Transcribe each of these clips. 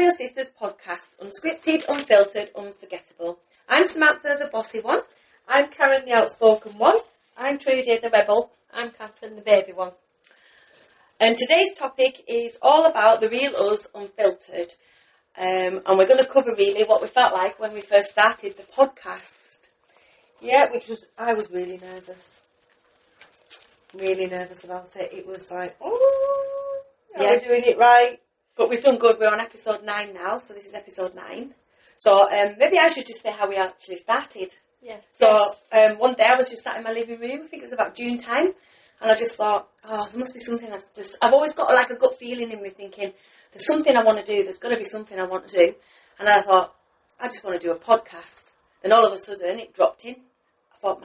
Real Sisters podcast, unscripted, unfiltered, unforgettable. I'm Samantha, the bossy one. I'm Karen, the outspoken one. I'm Trudy, the rebel. I'm Catherine, the baby one. And today's topic is all about the real us, unfiltered. And we're going to cover really what we felt like when we first started the podcast. Yeah, I was really nervous. Really nervous about it. It was like, oh, are we doing it right? But we've done good. We're on episode 9 now, so this is episode 9. So maybe I should just say how we actually started. Yeah. So one day I was just sat in my living room, I think it was about June time, and I just thought, oh, there must be something. I've always got like a gut feeling in me thinking, there's something I want to do, there's got to be something I want to do. And I thought, I just want to do a podcast. Then all of a sudden it dropped in. I thought,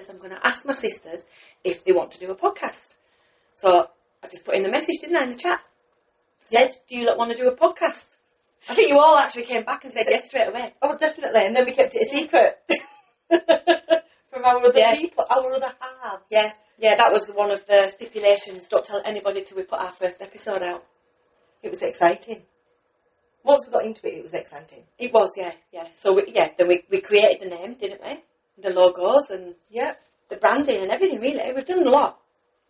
I'm going to ask my sisters if they want to do a podcast. So I just put in the message, didn't I, in the chat? Said, do you want to do a podcast? I think you all actually came back and said yes straight away. Oh, definitely. And then we kept it a secret. From our other people, our other halves. Yeah, that was one of the stipulations. Don't tell anybody till we put our first episode out. It was exciting. Once we got into it, it was exciting. It was, yeah. So, then we created the name, didn't we? The logos and the branding and everything, really. We've done a lot.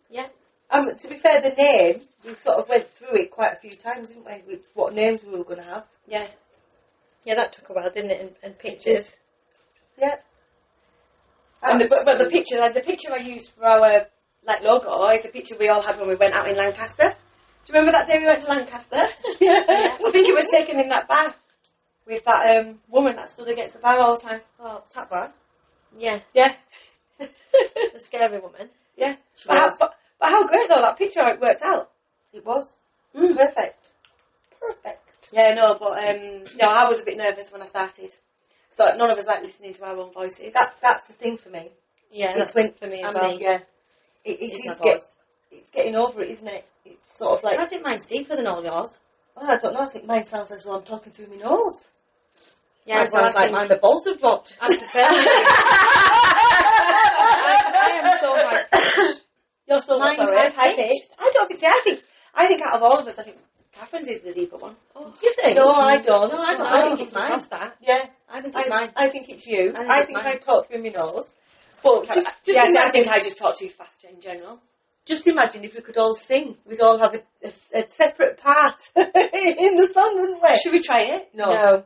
Yeah. To be fair, the name, we sort of went through it quite a few times, didn't we? With what names we were going to have. Yeah. Yeah, that took a while, didn't it? And pictures. Yeah. And the picture I used for our logo is a picture we all had when we went out in Lancaster. Do you remember that day we went to Lancaster? Yeah. I think it was taken in that bar with that woman that stood against the bar all the time. Oh, tap bar. Yeah. Yeah. The scary woman. Yeah. But how great though, that picture, how it worked out. It was. Perfect. Yeah, no, but I was a bit nervous when I started. So none of us like listening to our own voices. That's the thing for me. Yeah, that's for me as well. Yeah. It's getting over it, isn't it? It's sort of like... I think mine's deeper than all yours. Oh, I don't know. I think mine sounds as though I'm talking through my nose. Yeah, mine sounds like mine, the balls have dropped. I prefer I am so high. You're so high-pitched. I don't think so. I think out of all of us, I think Catherine's is the deeper one. Oh, do you think? No, I don't. No, I don't. I think it's mine. Yeah. I think it's mine. I think it's you. I think I talk through my nose. But I think I just talk too fast in general. Just imagine if we could all sing. We'd all have a separate part in the song, wouldn't we? Should we try it? No.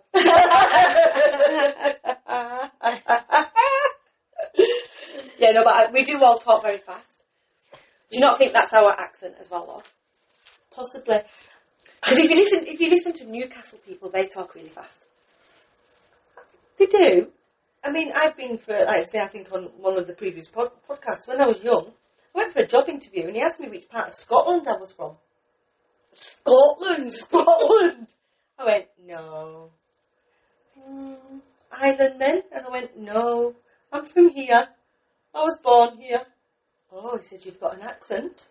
Yeah, no, but we do all talk very fast. Do you not think that's our accent as well, though? Possibly. Because if you listen to Newcastle people, they talk really fast. They do. I mean, I've been for, like I say, I think on one of the previous podcasts, when I was young, I went for a job interview and he asked me which part of Scotland I was from. Scotland! I went, no. Ireland then? And I went, no. I'm from here. I was born here. Oh, he said, you've got an accent.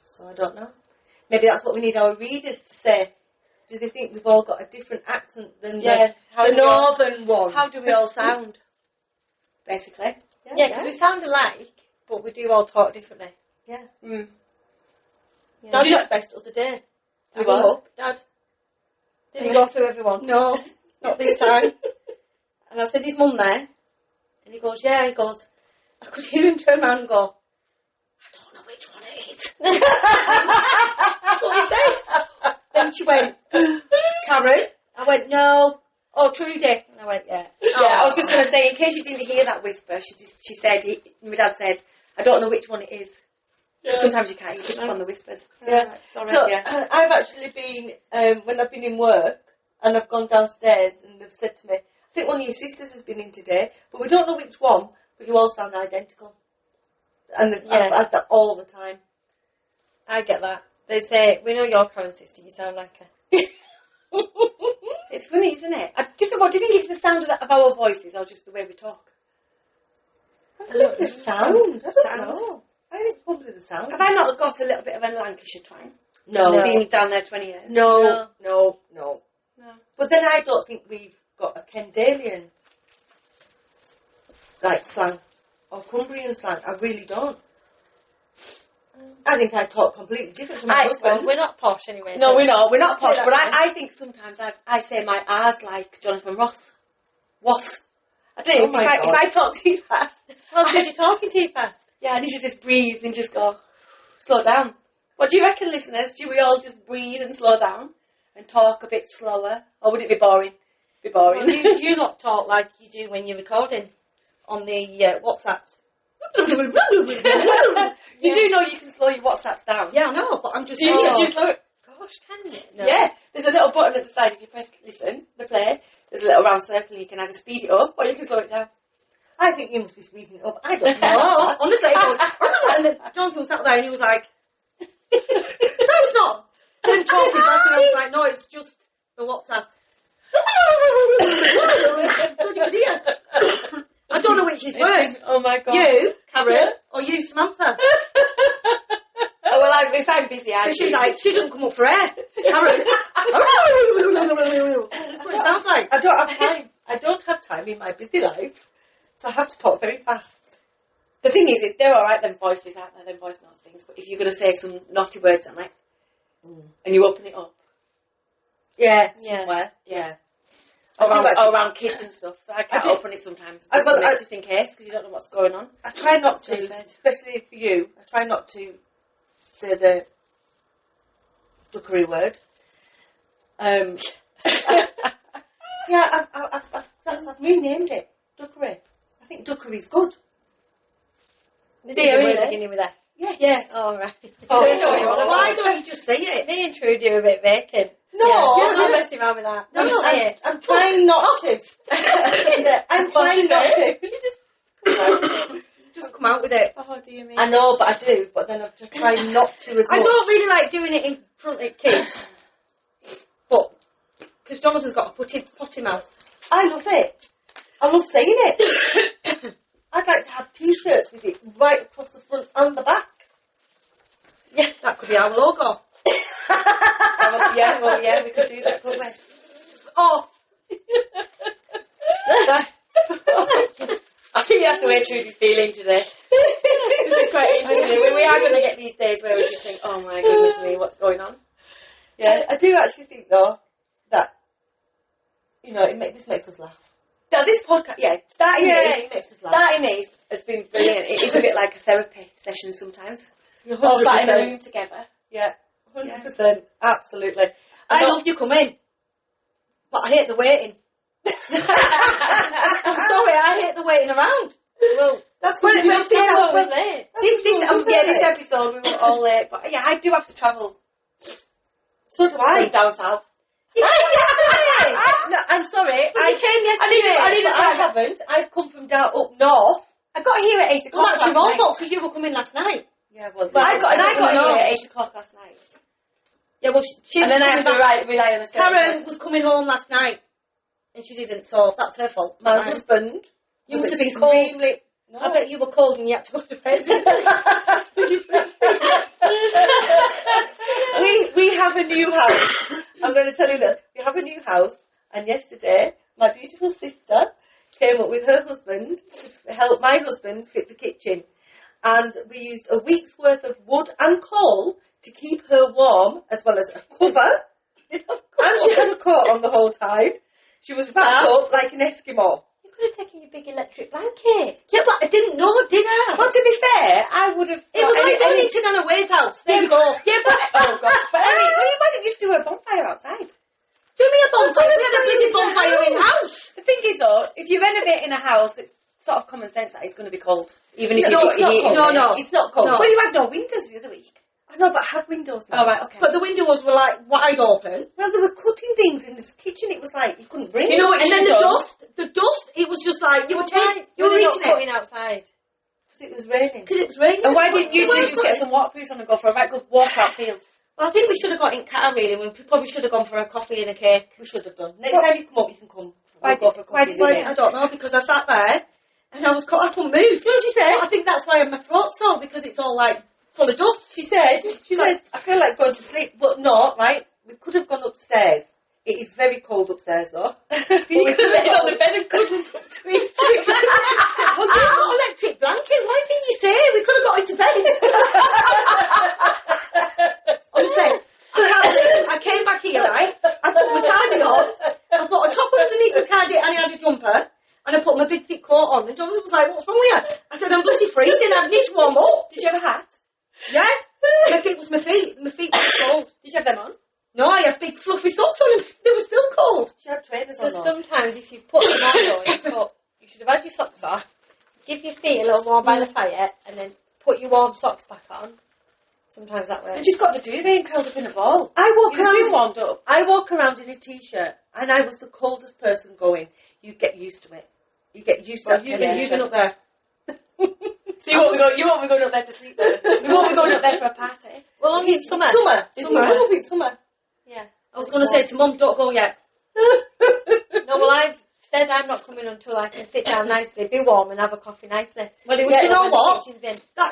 So I don't know. Maybe that's what we need our readers to say. Do they think we've all got a different accent than the northern one? How do we all sound? Basically. Yeah, because we sound alike, but we do all talk differently. Yeah. Mm. Yeah. Dad was best the other day. He was? Dad. Did he go through everyone? No, not this time. And I said, is Mum there? And he goes, yeah. He goes, I could hear him turn around and go, I don't know which one it is. That's what he said. Then she went, Karen? I went, no. Oh, Trudy. And I went, yeah. Yeah, I was just going to say, in case you didn't hear that whisper, she said, my dad said, I don't know which one it is. Yeah. Sometimes you can't, you pick up on the whispers. Yeah. Right, sorry. So, yeah. I've actually been, when I've been in work, and I've gone downstairs, and they've said to me, I think one of your sisters has been in today, but we don't know which one, but you all sound identical. And I've had that all the time. I get that. They say, we know your current sister, you sound like her. It's funny, isn't it? Do you think it's the sound of our voices or just the way we talk? I think the sound. I don't know. I think probably the sound. Have I not got a little bit of a Lancashire twang? No. Being down there 20 years? No. But then I don't think we've got a Kendalian slang or Cumbrian slang. I really don't. I think I talk completely different to my husband. We're not posh anyway. No, so we're not. We're not posh. that But way. I think sometimes I say my R's like Jonathan Ross. Was. I do. Oh my if God. I talk too fast. Well, because you're talking too fast. Yeah, I need to just breathe and just go, slow down. What do you reckon, listeners? Do we all just breathe and slow down and talk a bit slower? Or would it be boring? Be boring. Well, you not talk like you do when you're recording on the WhatsApps. You do know you can slow your WhatsApp down. Yeah, I know, but I'm just... Do you slow it? Gosh, can you? No. Yeah. There's a little button at the side. If you press listen, the play, there's a little round circle. You can either speed it up or you can slow it down. I think you must be speeding it up. I don't know. No, honestly, it was... And then Jonathan was sat there and he was like... That's not them talking fast. And I was like, no, it's just the WhatsApp. So you could hear. I don't know which is worse. Oh my God. You, Karen, or you, Samantha. Oh, well, if I'm busy, I Because she's like, she doesn't come up for air. Karen. That's what it sounds like. I don't have time. I don't have time in my busy life. So I have to talk very fast. The thing is they're alright, them voices, aren't they? Them voice notes things. But if you're going to say some naughty words on it, and you open it up, Yeah, Yeah. somewhere. Yeah. around kids and stuff, so I can't do. open it sometimes. I- well, I- Just in case, because you don't know what's going on. I try not to, Just said. especially for you, I try not to say the duckery word. Yeah, I've renamed it. Duckery. I think duckery's good. This Do is you the word really? beginning with F. Yeah. Yes. Oh, right. Oh. Why don't you just say it? Me and True do a bit vacant. No, yeah, no, not messing around with that. No, Just say it. I'm trying not to. I'm trying not to. Just come out with it. Oh, dear me. I know, but I do. But then I'm just trying not to as I much. don't really like doing it in front of kids, but because Jonathan's got a potty mouth. I love it. I love saying it. I'd like to have T-shirts with it right across the front and the back. Yeah, that could be our logo. Yeah, we could do that, couldn't we? Oh, I think that's the way Trudy's feeling today. This is quite interesting. We are going to get these days where we just think, oh my goodness me, what's going on? Yeah. I do actually think though that this makes us laugh. So this podcast, starting it makes us laugh. these has been brilliant. It is a bit like a therapy session sometimes. You're All sat in a 100%. room together. Yeah, 100%. Absolutely. I love you coming, but I hate the waiting. I'm sorry, I hate the waiting around. Well, That's Well, what well, I'm well, always late. This episode we were all late, but yeah, I do have to travel So do I. down south. You came yesterday. No, I'm sorry. You came yesterday. I haven't. I've come from down up north. I got here at 8 o'clock. Well, that's your last own night. fault because you were coming last night. Yeah, well, I got know. here at 8 o'clock last night. Yeah, well, she And then I have to rely on a certain Karen person. was coming home last night, and she didn't, so that's her fault. my Mine. husband. You was must have been cold. extremely. No. I bet you were cold and you had to go to bed. we have a new house. I'm going to tell you that we have a new house, and yesterday my beautiful sister came up with her husband to help my husband fit the kitchen, and we used a week's worth of wood and coal to keep her warm, as well as a cover, and she had a coat on the whole time. She was wrapped up like an Eskimo. You could have taken your big electric blanket. Yeah, but I didn't know, did I? Well, to be fair, I would have... It was like going into Nana Way's house. There you go. Yeah, but... Oh, gosh. But why didn't you just do a bonfire outside? Do me a bonfire. We had a bloody bonfire in house. The thing is, though, if you're renovating a house, it's sort of common sense that it's going to be cold. Even if you've got your heating. No. It's not cold. No. Well, you had no windows the other week. I know, but I have windows now. Oh, right, okay. But the windows were like wide open. Well, they were cutting things in this kitchen. It was like you couldn't breathe. You know what And you then should the do? dust, it was just like, you were reaching cutting outside. Because it was raining. Because it was raining. And why didn't you We two weren't just get some waterproofs on and go for a right good walk out fields? Well, I think we should have got in Qatar really. We probably should have gone for a coffee and a cake. We should have done. Next time you come up, you can come. Why We'll go for a why coffee did- again. I don't know, because I sat there and I couldn't move. You know what she said? I think that's why my throat's sore, because it's all like full of dust. She said, I feel like going to sleep, but not, right? We could have gone upstairs. It is very cold upstairs, though. You could have laid on the bed and cuddled up to each other. Well, you've got an electric blanket. Why didn't you say? We could have got into bed. I had a jumper, and I put my big thick coat on, and Jonathan was like, what's wrong with you? I said, I'm bloody freezing, I need to warm up. Did you have a hat? Yeah. It was my feet. My feet were cold. Did you have them on? No, I had big fluffy socks on, and they were still cold. She had trainers So on. though. sometimes if you've put them on, you should have had your socks off, give your feet a little warm by the fire, and then put your warm socks back on. Sometimes that You works. just got the duvet and curled up in a ball. I walk You were soon around. warmed up. I walk around in a t-shirt, and I was the coldest person going. You get used to it. You get used to that You've temperature. been up there. So you won't be going up there to sleep there. You won't be going up there for a party. Well, only in summer. Summer. It's Summer. summer. It's summer. Yeah. I was going to say to Mum, don't go yet. No, well, I've said I'm not coming until I can sit down nicely, be warm, and have a coffee nicely. Well, it was, Yeah, you know When the what? kitchen's in. That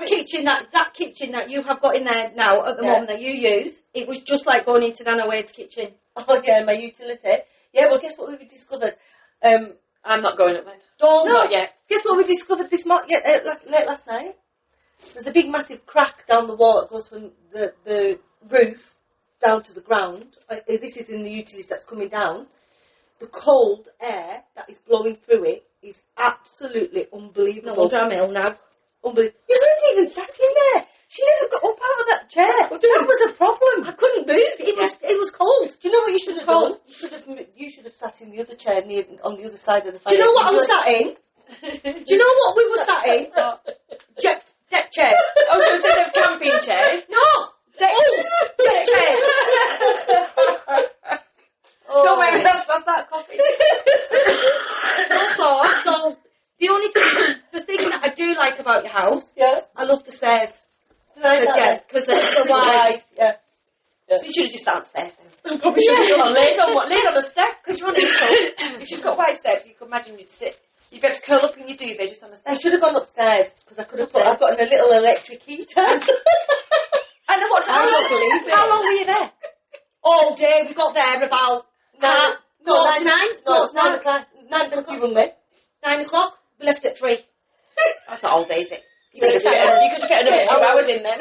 kitchen that you have got in there now at the Yeah. moment that you use, it was just like going into Nana Wade's kitchen. Oh yeah, my utility. Yeah, well, guess what we discovered? I'm not going up there. Not yet. Guess what we discovered this late last night? There's a big, massive crack down the wall that goes from the roof down to the ground. This is in the utilities that's coming down. The cold air that is blowing through it is absolutely No unbelievable. wonder I'm ill now. Unbelievable. You weren't even sat in there. She never got up out of that chair. That was a problem. I couldn't move. It was cold. Do you know what you should have Cold. done? You should have sat in the other chair on the other side of the fire. Do you know what I was sat in? Do you know what we were sat in? Deck chairs. I was going to say them camping chairs. No! Deck chairs. Don't make me laugh, that's that coffee. So, the thing that I do like about your house, Yeah. I love the stairs. Nice, Because they're wide. Yeah. So you should have just sat upstairs then. Probably should have done laid on the step because you're on the If you've got wide steps, you could imagine you'd sit. You'd be able to curl up in your duvet just on the I step. should have gone upstairs because I could have put. I've got a little electric heater. And then what time? I don't believe it. How long were you there? All day. We got there about No, quarter to nine. No, it's No, 9 o'clock. 9 o'clock you rung me. 9 o'clock. We left at 3. That's not all day, is it? You could have fit another 2 hours in then.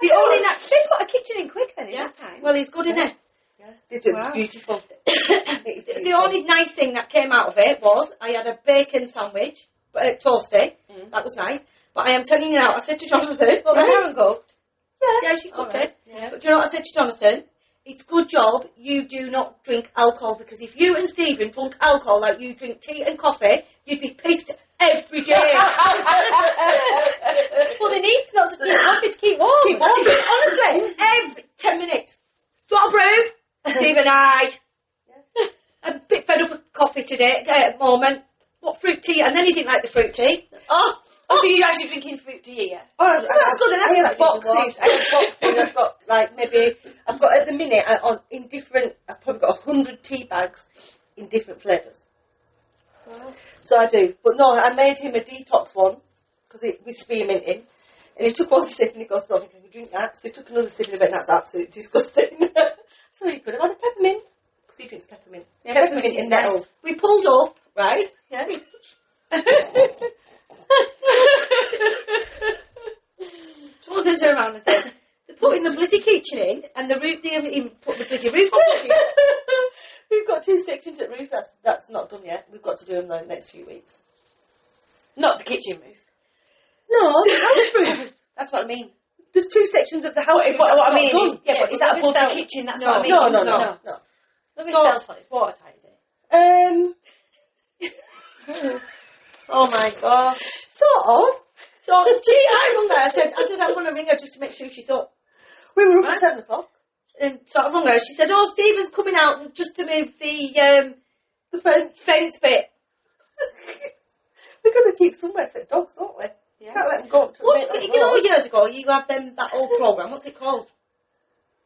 The only They've got a kitchen in quick then in that time. Well, he's good, isn't it? yeah, it's beautiful. It's The beautiful. only nice thing that came out of it was I had a bacon sandwich, toasty. That was nice. But I am telling you now, I said to Jonathan, But my haven't cooked. yeah, she cooked Alright, it. yeah. But do you know what I said to Jonathan? It's good job you do not drink alcohol, because if you and Stephen drunk alcohol like you drink tea and coffee, you'd be pissed every day. Well, they need lots of tea and coffee to keep warm. Honestly, every 10 minutes. Do you want a brew? Stephen, aye. A bit fed up of coffee today at the moment. What fruit tea? And then he didn't like the fruit tea. Oh, so you're actually drinking fruit tea, yeah? Oh, that's good, and that's I have right, boxes. I've got I've got at the minute I've probably got 100 tea bags in different flavours. Wow. So I do. But no, I made him a detox one because with spearminting. And he took one sip and he goes, I don't think I can drink that. So he took another sip and he went, that's absolutely disgusting. So he could have had a peppermint because he drinks peppermint. Yeah, peppermint is nettle. nice. We pulled up, right? Yeah. Jonathan turned around and said, they're putting the bloody kitchen in and the roof, they haven't even put the bloody roof on. We've got 2 sections at roof. That's not done yet. We've got to do them in the next few weeks. Not the kitchen roof. No, the house roof. That's what I mean. There's 2 sections of the house roof. What that's I mean not is, done. yeah, but is that above the without- kitchen? That's No. what I mean. No. Let me So- tell you, it's watertight, is it? Oh my gosh. Sort of. So, I rung her. I said, I'm going to ring her just to make sure she's up. We were up Right. at 7 o'clock. And so I rung her. She said, oh, Stephen's coming out and just to move the The fence. fence bit. We're going to keep somewhere for dogs, aren't we? Yeah. Can't let them go up to What, the you know, years ago, you had that old programme. What's it called?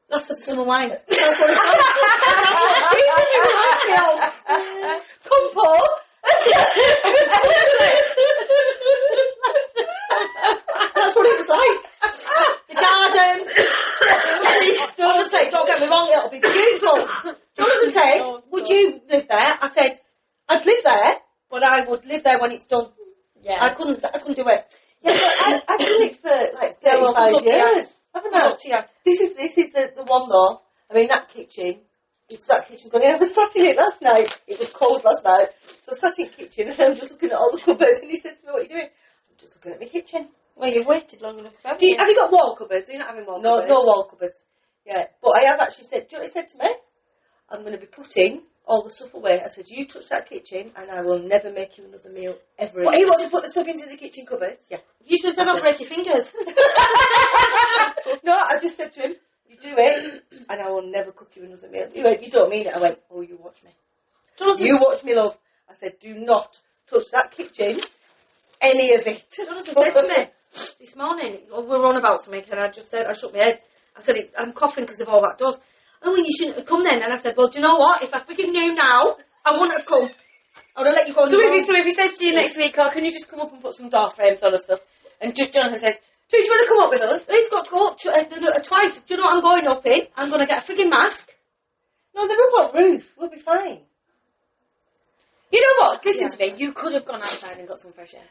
Last of the Summer Wine. That's what it reminds me of. Compo. That's what it was like. The garden. Honestly, don't get me wrong, it'll be beautiful. Jonathan said, would you live there? I said, I'd live there, but I would live there when it's done. Yeah. I couldn't do it. Yeah, but I've done it for like Yeah, well, 35 good luck to you. years. Haven't I? Up to you. This is the one though. I mean, that kitchen, it's that kitchen going, I was sat in it last night. It was cold last night. So I sat in the kitchen and I'm just looking at all the cupboards and he says to me, what are you doing? I'm just looking at my kitchen. Well, you've waited long enough, haven't Have you? you got wall cupboards? Are you not having wall cupboards? No wall cupboards. Yeah, but I have actually said, do you know what he said to me? I'm going to be putting all the stuff away. I said, you touch that kitchen and I will never make you another meal ever again. What, he wants to put the stuff into the kitchen cupboards? Yeah. You should have said, I'll break your fingers. No, I just said to him, you do it and I will never cook you another meal. He went, you don't mean it. I went, oh, you watch me. Jonathan, You watch me, love. I said, do not touch that kitchen, any of it. Jonathan said to me this morning, we were on about something, and I just said, I shook my head. I said, I'm coughing because of all that dust. Oh, well, you shouldn't have come then. And I said, well, do you know what? If I freaking knew now, I wouldn't have come. I would have let you go on So your own. if he says to you next week, oh, can you just come up and put some door frames on and stuff? And Jonathan says, do you want to come up with us? He's got to go up twice. Do you know what I'm going up in? I'm going to get a freaking mask. No, they're up on roof. We'll be fine. You know what? Listen to me. You could have gone outside and got some fresh air.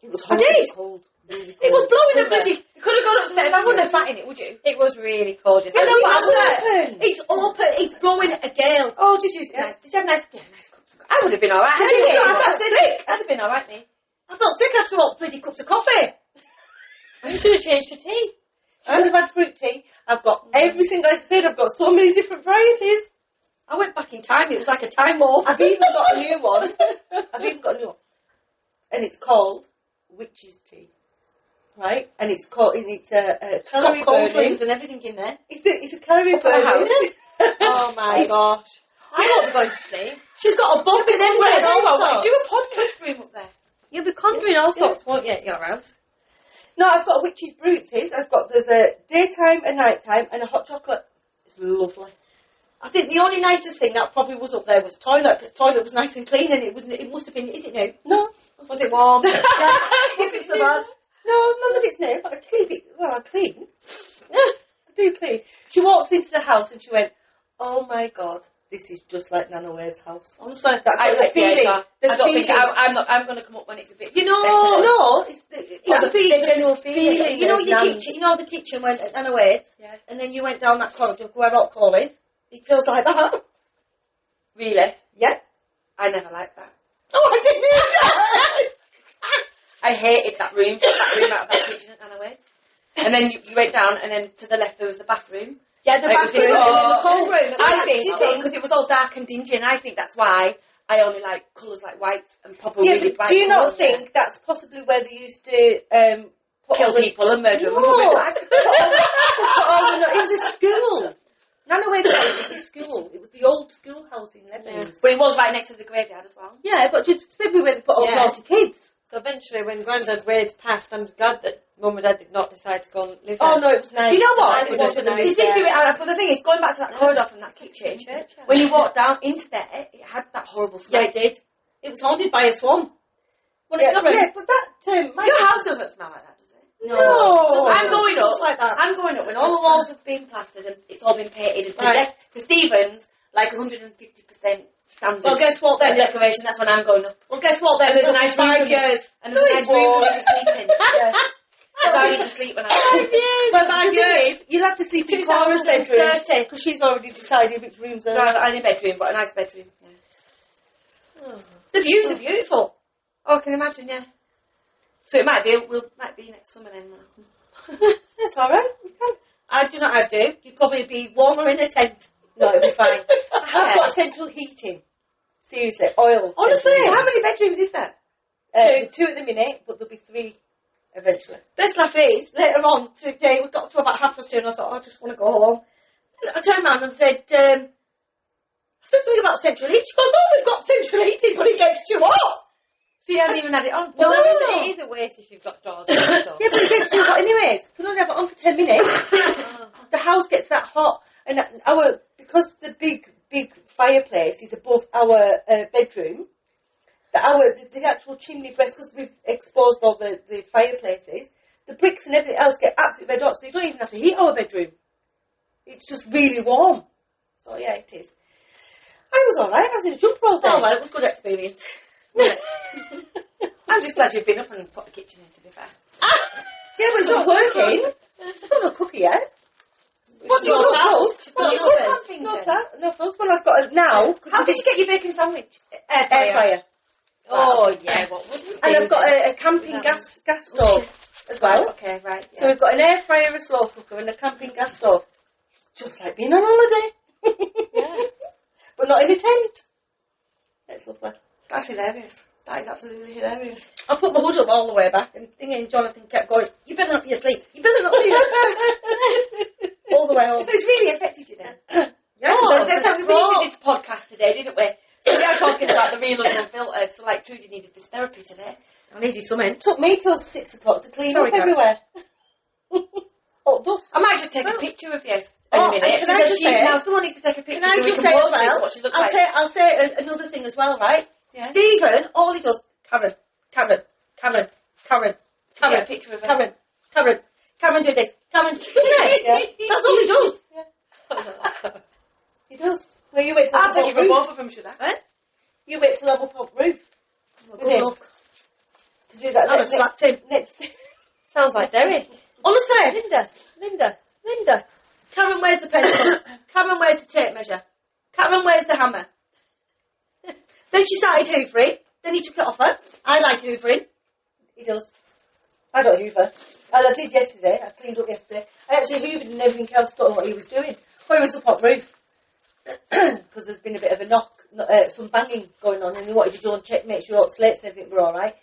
It was I horrible did. cold. Really It was cold. blowing a bloody... You could have gone upstairs. I wouldn't have sat in it, would you? It was really cold. I know, but open. It's open. It's blowing a gale. Oh, just use nice. Did you have nice cups? I would have been alright. Did you? I felt sick. I'd have been alright, me. I felt sick after all bloody cups of coffee. You should have changed your tea. I would have had fruit tea. I've got every single, like I said, I've got so many different varieties. I went back in time. It was like a time warp. I've even got a new one. And it's called witch's tea. Right? And it's called, it's a calorie Got cold burning. drinks and everything in there. It's a calorie Up at the burning. Oh my gosh. I won't be going to sleep. She's got a book in everywhere. all Do a podcast room up there. You'll be conjuring all sorts, won't you, at your house? No, I've got a witch's brew, it is. There's a daytime, a nighttime, and a hot chocolate. It's lovely. I think the only nicest thing that probably was up there was toilet, because toilet was nice and clean, and it must have been, is it new? No. Was it warm? Yeah. Wasn't so bad. No, none of it's new. I keep it, I clean. I do clean. She walked into the house and she went, oh my God, this is just like Nana Wade's house. Honestly, That's what the feeling. I don't think I'm going to come up when it's a bit. you know, better. No, it's the general feeling. You know of your Nan's. kitchen. You know the kitchen when Anna waits, Yeah. and then you went down that corridor where Rock Call is. It feels like that. Really? Yeah. I never liked that. Oh, I didn't know that. I hated that room out of that kitchen at Anna Wade's. And then you went down, and then to the left there was the bathroom. Yeah, the It was bathroom just- and then the cold room. I Do you think because it was all dark and dingy, and I think that's why I only like colours like whites and probably Yeah, really but bright. do you not colours. think that's possibly where they used to put Kill all the... people and murder them? No. It was a school. Nana Wade's house was a school. It was the old schoolhouse in Lebanon. But it was right next to the graveyard as well. Yeah, but just maybe where they put all the Yeah. naughty kids. So eventually, when Grandad Wade passed, I'm glad that Mum and Dad did not decide to go and live Oh there. no, it was nice. You know what? It was nice. You think of it, but the thing is, going back to that corridor from that kitchen, Church, yeah. when you walked down into there, it had that horrible smell. Yeah, it did. It was haunted by a swan. Well, it's Yeah, not yeah, but that... Your house doesn't smell like that, does it? No. I'm going up. It's like that. I'm going up when all the walls have been plastered and it's all been painted. And Right. to Stephen's, like 150% standard. Well, guess what then? Decoration. That's when I'm going up. Well, guess what then? And there's a For nice room 5 for me. years. And there's a nice room for me to sleep in. Yeah. Because I need to sleep when I Well, the thing is, you'll have to sleep in Clara's bedroom 2030. because she's already decided which rooms are. No, I need a bedroom, but a nice bedroom. Yeah. The views are beautiful. Oh, I can imagine, yeah. So it might be next summer then. That's all right. You can. I do not have to. You'd probably be warmer in a tent. No, it'll be fine. Yeah. I've got central heating. Seriously, oil. Honestly, central How many bedrooms is there? heating. Two at the minute, but there'll be 3 eventually. Best laugh is, later on through the day, we got to about 2:30 and I thought, I just want to go home. And I turned around and said something about central heating. She goes, oh, we've got central heating, but it gets too hot. So you hadn't even had it on? No, No. it is a waste if you've got doors. So. Yeah, but it gets too hot anyways. You can only have it on for 10 minutes. The house gets that hot. And because the big fireplace is above our bedroom, the actual chimney breast, because we've exposed all the fireplaces, the bricks and everything else get absolutely red hot, so you don't even have to heat our bedroom. It's just really warm. So yeah, it is. I was alright. I was in a jumper all day. Oh, well, it was a good experience. I'm just glad you've been up and put the kitchen in, to be fair. Yeah, but it's not working. I've got no cookie yet. What do you No know? chance. Full? She's What do you got cook no on things No, then. that, no full. Well, I've got it now. How did you get your bacon sandwich? Air Air fryer. Oh, Right, okay. yeah, what would you do? And I've got then? a camping With gas stove as well. Right, okay, right. So we've got an air fryer, a slow cooker, and a camping gas stove. It's just like being on holiday. Yeah. But not in a tent. It's lovely. That's hilarious. That is absolutely hilarious. I put my hood up all the way back, and thinking Jonathan kept going, "You better not be asleep. You better not be asleep." All the way home. So it's really affected you then? Yeah. So that's how we needed this podcast today, didn't we? So we are talking about the real and unfiltered. So like Trudy needed this therapy today. I needed something. It took me till 6 o'clock to clean Sorry, up Karen. everywhere. Hot dust. I might just take a picture of this in Oh, a minute. and can I just say- now someone needs to take a picture Can I so we just can say as post this, well? what she looks I'll like. say another thing as well, right? Yeah. Stephen, all he does, Karen, Yeah, a picture of her. Karen, do this. Karen, doesn't it? Yeah. That's all he does. He does. Well, you wait till I'll the take it top for roof. both of them, should I? Eh? You wait till I've up on roof. With Good him. luck. To do that I'd have slapped him. next. Sounds like Derek. Honestly, Linda. Karen wears the pencil. Karen wears the tape measure. Karen wears the hammer. Then she started hoovering. Then he took it off her. I like hoovering. He does. I don't hoover. And I did yesterday. I cleaned up yesterday. I actually hoovered and everything else, don't know what he was doing. Well, he was up on roof. Because there's been a bit of a knock, some banging going on, and he wanted to go and check, make sure all the slates and everything were alright.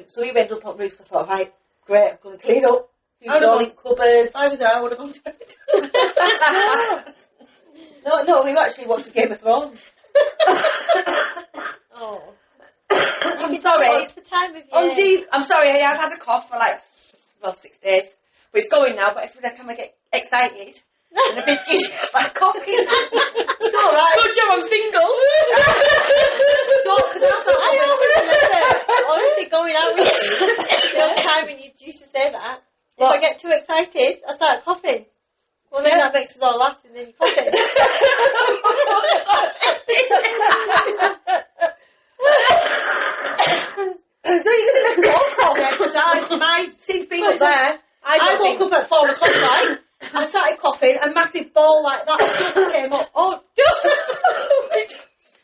So he went up on roof, so I thought, right, great, I'm going to clean up. Hoovered all his cupboards. I was there. I would have gone to bed. No, we actually watched the Game of Thrones. Oh. I'm sorry. It's the time of year. I'm sorry, I've had a cough for 6 days. But it's going now, but every time I get excited, and a big it's like coughing. It's all right. Good job, I'm single. I always understand. Honestly, going out with you, the only time when you used to say that, if I get too excited, I start coughing. Well, then that makes us all laugh, and then you coughing. So you're going to make us all cough. Yeah, because my since being up there, I woke up at 4 o'clock, right? I started coughing, a massive ball like that just came up. Oh,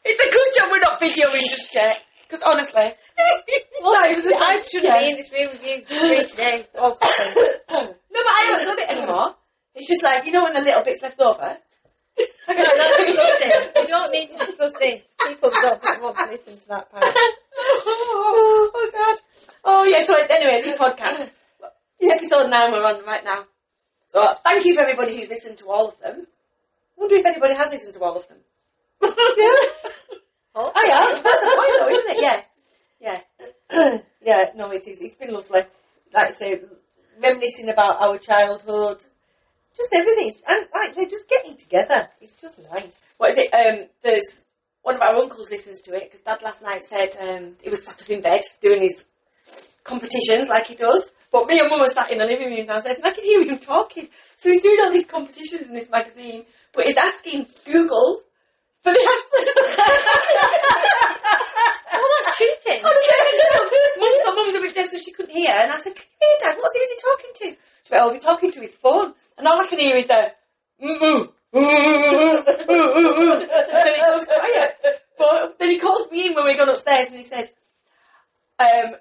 It's a good job we're not videoing just yet. Because honestly, Well, I shouldn't be in this room with you three today. All coughing. no, but I haven't done it anymore. It's just like, you know when a little bit's left over? No, that's disgusting. We don't need to discuss this. People don't want to listen to that part. Oh, God. Oh, yeah, so anyway, this podcast, episode 9 we're on right now. So thank you for everybody who's listened to all of them. I wonder if anybody has listened to all of them. oh. I have. That's the point though, isn't it? Yeah. Yeah. Yeah, no, it is. It's been lovely. Like I say, reminiscing about our childhood, just everything. And like they're just getting together. It's just nice. What is it? There's one of our uncles listens to it because Dad last night said he was sat up in bed doing his competitions like he does. But me and Mum were sat in the living room downstairs and I could hear him talking. So he's doing all these competitions in this magazine, but he's asking Google for the answers. Oh, that's cheating. Mum's a bit deaf, so she couldn't hear. And I said, "Hey, Dad, what's he talking to?" She went, "Oh, he's talking to his phone." And all I can hear is a and then he goes quiet. But then he calls me in when we got upstairs and he says, "I'm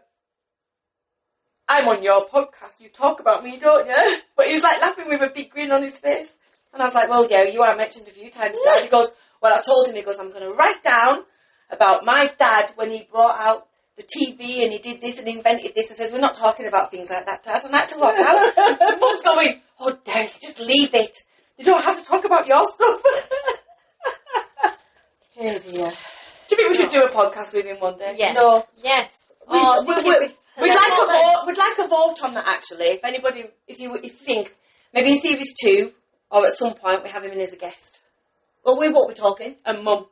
on your podcast. You talk about me, don't you?" But he was like laughing with a big grin on his face. And I was like, "Well, yeah, you are mentioned a few times now." He goes, "Well, I told him," he goes, "I'm going to write down about my dad when he brought out the TV and he did this and invented this." I says, "We're not talking about things like that, Dad." And I had to walk out. And Mum's going, "Oh, Derek, just leave it. You don't have to talk about your stuff." Hey dear. Do you think we should do a podcast with him one day? Yes. No. Yes. We'd like a vote. vote. We'd like a vote on that actually. If anybody, if you think maybe in series 2 or at some point we have him in as a guest. Well, we won't be talking. And Mum.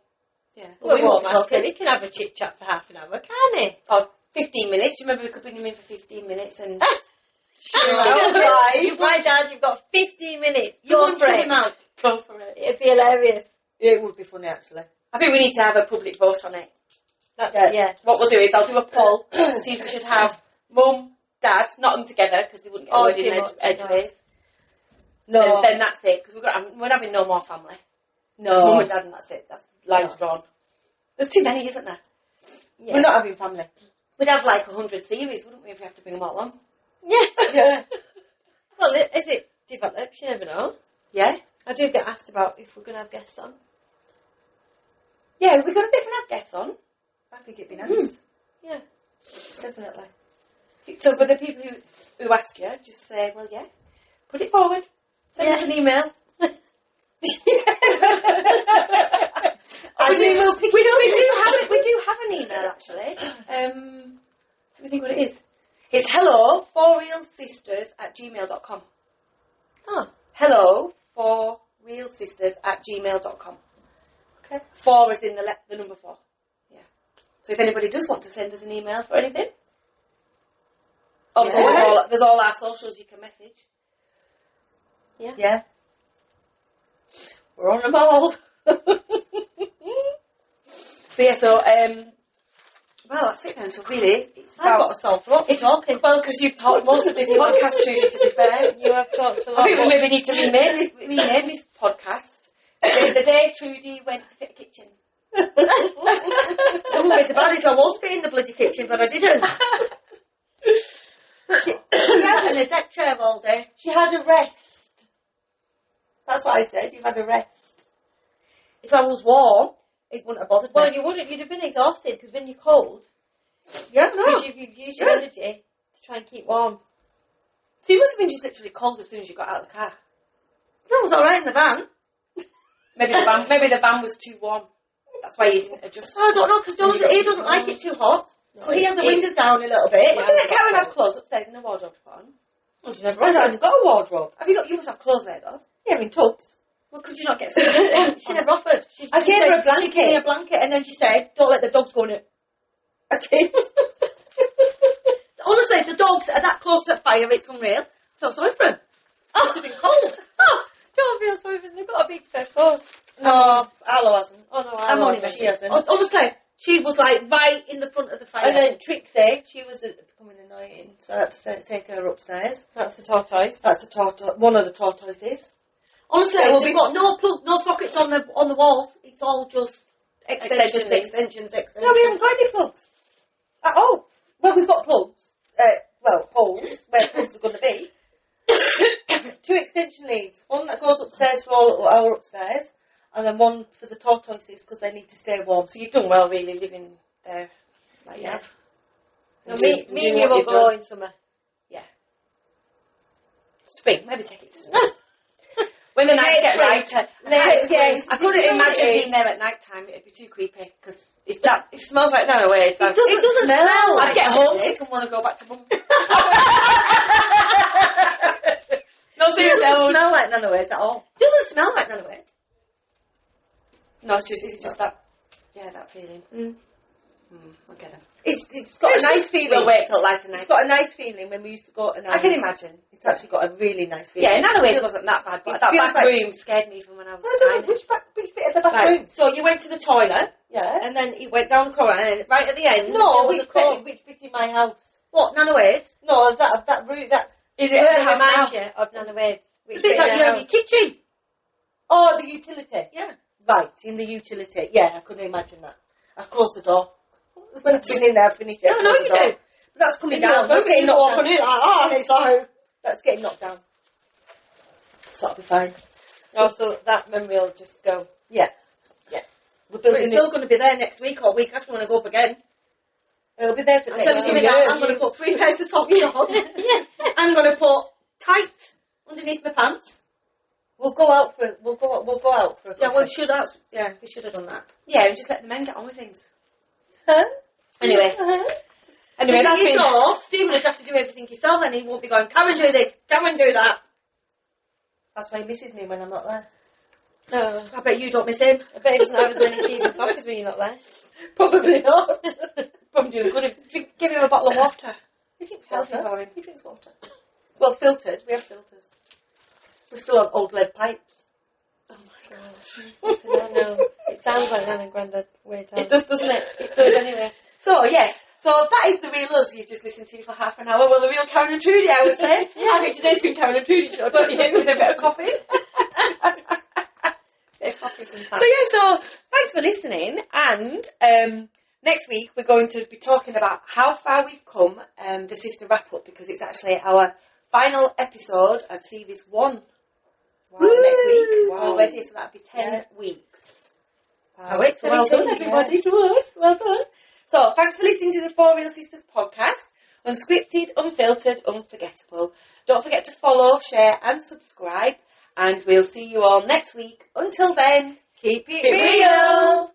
Yeah. Well, we won't be matter. talking. He can have a chit chat for half an hour, can he? Or 15 minutes. Do you remember we could bring him in for 15 minutes and My dad, you've got 15 minutes. You Go won't for put it. him out. go for it? It'd be hilarious. Yeah, it would be funny actually. I think we need to have a public vote on it. That's Yeah. What we'll do is I'll do a poll to see if we should have Mum, Dad, not them together because they wouldn't get Oh, a word too in much, edgeways. No. Then that's it, because we're having no more family. No. Mum and Dad, and that's it. That's lines drawn. There's too many, isn't there? Yeah. We're not having family. We'd have like 100 series, wouldn't we, if we have to bring them all on? Yeah. Yeah. Well, as it develops, you never know. Yeah? I do get asked about if we're going to have guests on. Yeah, we're going to definitely have guests on. I think it'd be nice. Yeah. Definitely. So for the people who ask you, just say, well, yeah, put it forward. Send us an email. We do have an email, actually. Let me think what it is. It's hello4realsisters@gmail.com. Oh. hello4realsisters@gmail.com. Okay. 4 is in the number 4. Yeah. So if anybody does want to send us an email for anything, there's all our socials you can message. Yeah. Yeah. We're on them all. Well, that's it then. So really, it's I've got a sore throat. It's talking. Well, because you've talked most of this podcast, Trudy, to be fair. You have talked a I lot. think we maybe need to rename this podcast. The day Trudy went to fit a kitchen. It wouldn't be so bad if I was fitting the bloody kitchen, but I didn't. She had in a deck chair all day. She had a rest. That's what I said. You've had a rest. If I was warm, It wouldn't have bothered Well, me. you wouldn't. You'd have been exhausted because when you're cold, yeah, no. you've used your energy to try and keep warm. So you must have been just literally cold as soon as you got out of the car. I was alright in the van. Maybe the van was too warm. That's why you didn't adjust. I don't know, because he doesn't like it too hot. So he has the windows down a little bit. Well, didn't Karen have clothes upstairs in the wardrobe to put on? Oh, she never I had haven't got a wardrobe. You must have clothes there though. Yeah, in tubs. Well, could you not get some? She never offered. I gave her a blanket. She gave me a blanket and then she said, don't let the dogs go in it. I did. Honestly, the dogs are that close to the fire, it's unreal. I felt sorry for them. Must have been cold. Don't feel sorry for them. They've got a big fat coat. No, Arlo hasn't. Oh no, I'm only She hasn't. Honestly, she was like right in the front of the fire. And then Trixie, she was becoming annoying, so I had to take her upstairs. That's the tortoise. That's one of the tortoises. Honestly, There will we've be- got no plug, no sockets on the walls. It's all just extensions. No, we haven't got any plugs at all. Well, we've got plugs. Holes where plugs are going to be. 2 extension leads. One that goes upstairs for all our upstairs, and then one for the tortoises because they need to stay warm. So you've done well, really, living there like you have. No, And me doing and you what will you've go done. in summer. Yeah. Spring, maybe take it to spring. When the nights get lighter. Yes. I couldn't imagine being there at night time. It'd be too creepy because if it smells like that away, It doesn't smell. I'd get homesick and want to go back to mum. No, It seriously, I doesn't would. smell like Nanoways at all. It doesn't smell like none of it. No, it's just that feeling. I get it. It's got a nice feeling. We'll wait till lighter night. It's got a nice feeling when we used to go to I can imagine. It's actually got a really nice feeling. Yeah, in other ways it wasn't that bad, but It that feels back like- room scared me from when I was I don't know, tiny. which bit of the back Right, room? so you went to the toilet, Yeah. and then it went down the corridor, and right at the end, No, there was which a coat. bit in my house? What, Nanoways? No, that room, that... Is Where it house remind now? you of Nana Wade? The bit that you have in your kitchen. Oh, the utility. Yeah. Right, in the utility. Yeah, I couldn't imagine that. I closed the door. When I've been in there, finished it. No, I know closed you the door. do. But that's coming You down. know, That's getting you knocked walk down. on it like, It's like, that's getting knocked down. So that'll be fine. Oh, so that memory will just go. Yeah. Yeah. We're But building it's still going to be there next week or week after when I go up again. It'll be there for I'm next telling you year. now, I'm going to put 3 pairs of socks on. I'm going to put tights underneath my pants. We'll go out for a Yeah, coffee. we should have done that. Yeah, and just let the men get on with things. Huh? Anyway. Anyway, that's you been... know, Stephen would have to do everything himself and he won't be going, come and do this, come and do that. That's why he misses me when I'm not there. I bet you don't miss him. I bet he doesn't have as many teas and coffees when you're not there. Probably not. Probably doing good. Give him a bottle of water. He drinks Healthy water. for him. He drinks water. Well, filtered. We have filters. We're still on old lead pipes. Oh my gosh. I know. It sounds like Nan and Grandad way time. It does, doesn't it? It does anyway. So, yes. So that is the real us you've just listened to for half an hour. Well, the real Karen and Trudy, I would say. I think today's been Karen and Trudy show, don't you? With a bit of coffee. Bit of coffee sometimes. So yeah, so thanks for listening. And next week we're going to be talking about how far we've come. This is the wrap up because it's actually our final episode of Series 1 next week already. So that'll be 10 weeks. Wow. How exciting! Well done, everybody, to us. Well done. So, thanks for listening to the 4 Real Sisters podcast. Unscripted, unfiltered, unforgettable. Don't forget to follow, share and subscribe. And we'll see you all next week. Until then, Keep it real.